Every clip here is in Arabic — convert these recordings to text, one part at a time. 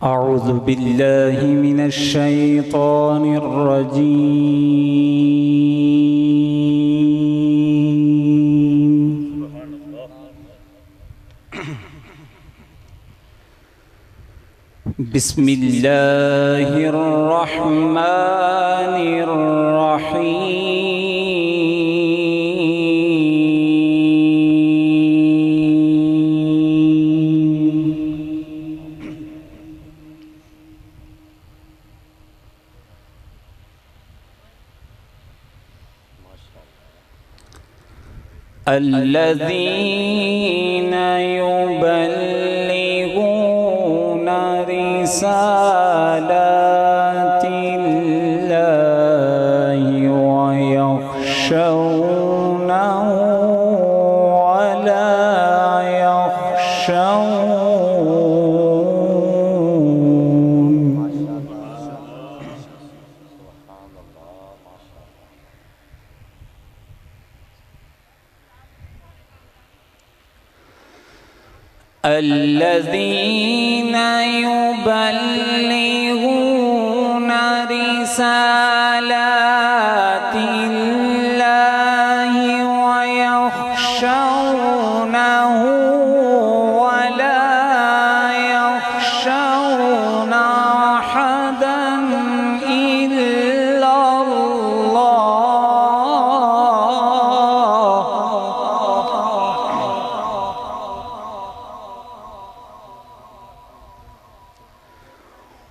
أعوذ بالله من الشيطان الرجيم. بسم الله الرحمن الرحيم. الذين يبلغون رسالات الله ويخشونه ولا يخشون. الذين يبلغون رسالات الله ويخشونه ولا يخشون أحدا إلا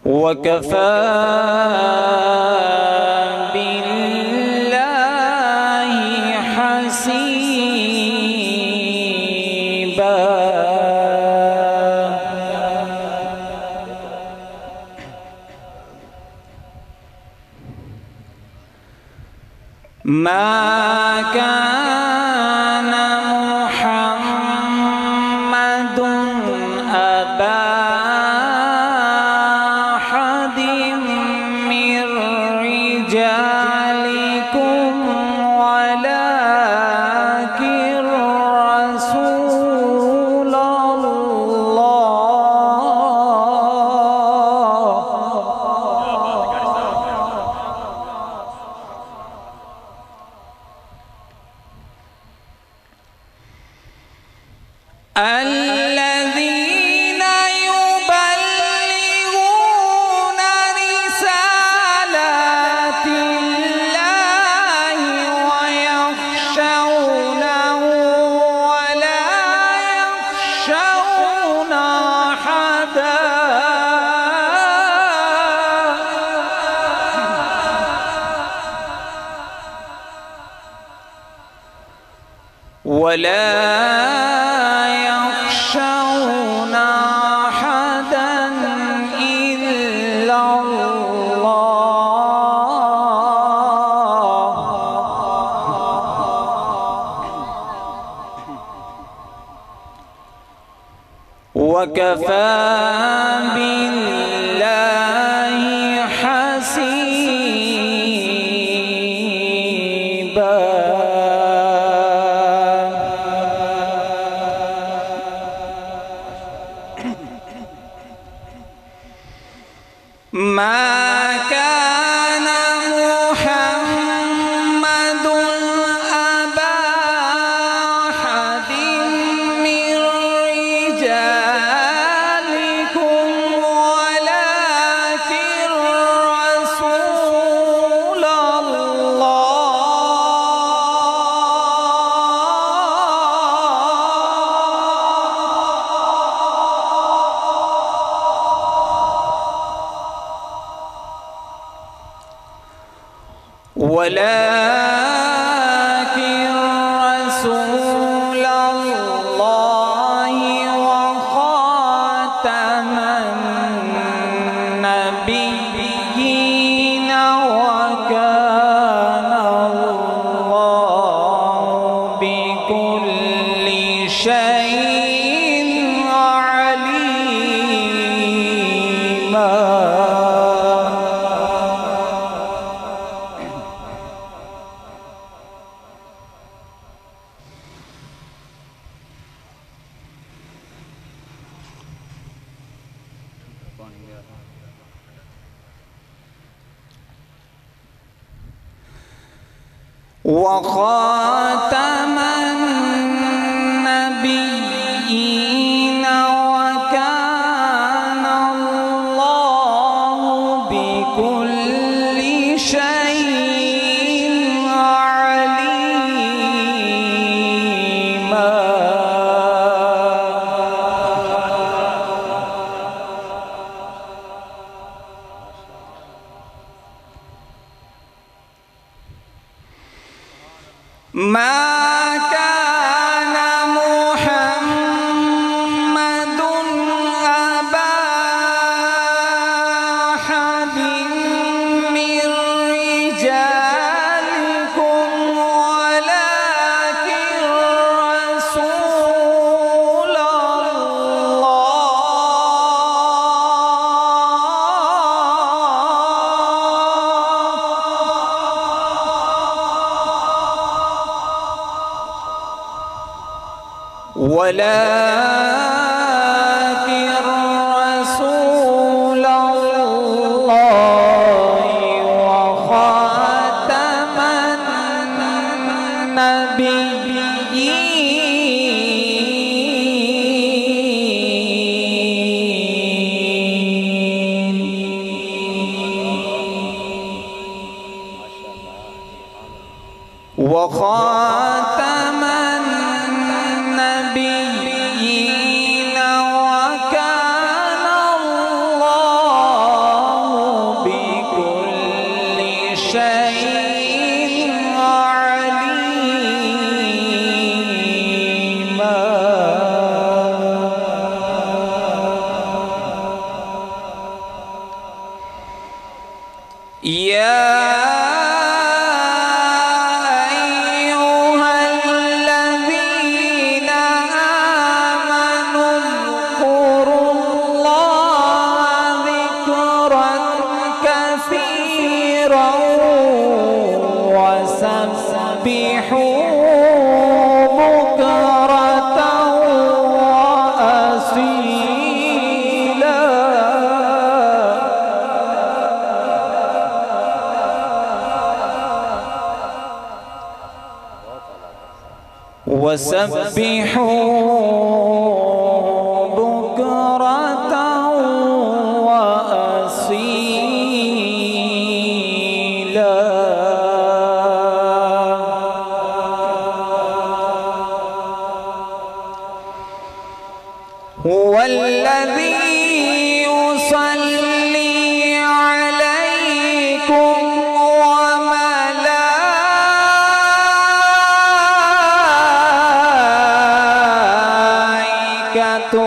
وكفى بالله حسيبا. ما كان محمد أبا رجالكم ولكن رسول الذين يبلغون رسالات الله ويخشونه ولا يخشون أحدا إلا الله. وكفى بالله حسيبا. ما كان محمد أبا أحد من رجالكم ولكن رسول الله وخاتم النبيين وكان الله بكل شيء عليما. وخاتم النبيين وكان الله بكل شيء عليما. ما كان محمد أبا أحد من رجالكم ولكن رسول الله وخاتم النبيين. وخاتم النبيين وكان الله بكل شيء عليما. يا وسبحوا بكرة وأصيلا. وسبحوا بكرة وأصيلا. هو الذي يصلي عليكم وملائكته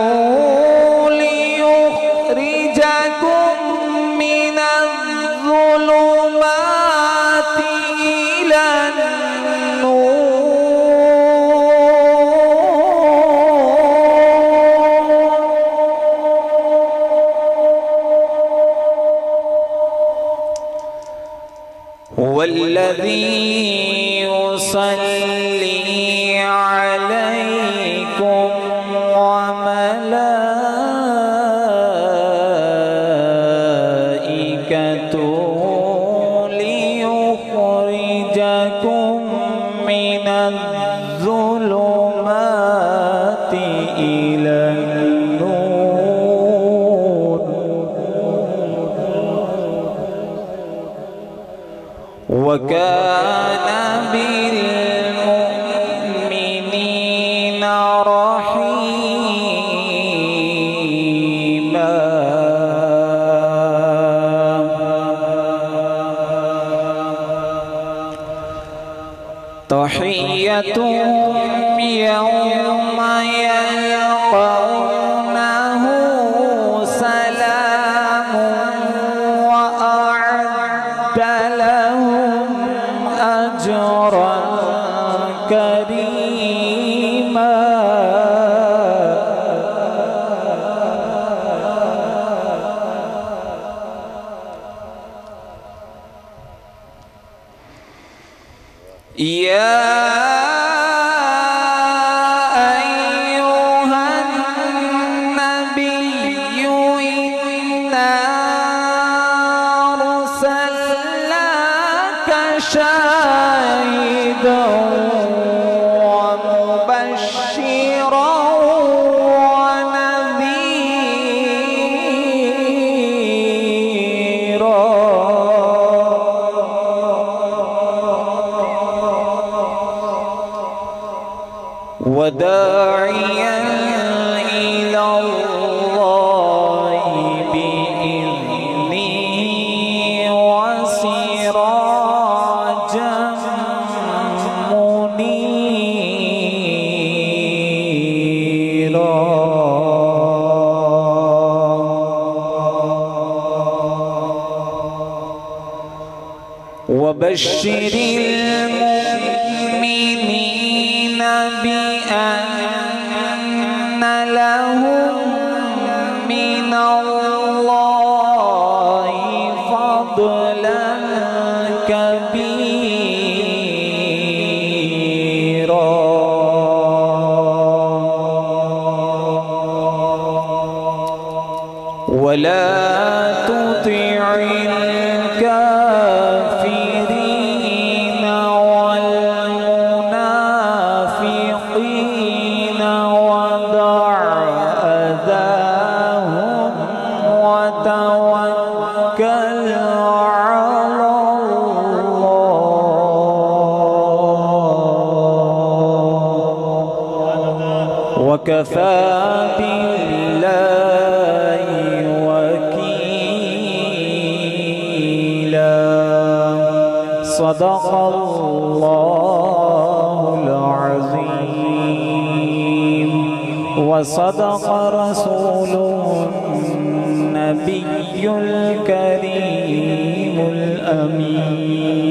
ليخرجكم من الظلمات إلى النور. هو الذي يصلي عليكم وملائكته ليخرجكم من الظلمات إلى النور. وكان بالمؤمنين رحيما. تحيتهم يوم يلقونه سلام وأعد لهم أجرا كريما. يا أيها النبي إنا وبشر المؤمنين بأن لهم من الله فضلا كبيرا ولا تطع الكافرين والمنافقين ودع أذاهم وتوكل على الله وكفى بالله وكيلا. صدق الله العظيم وصدق رسوله النبي الكريم الأمين.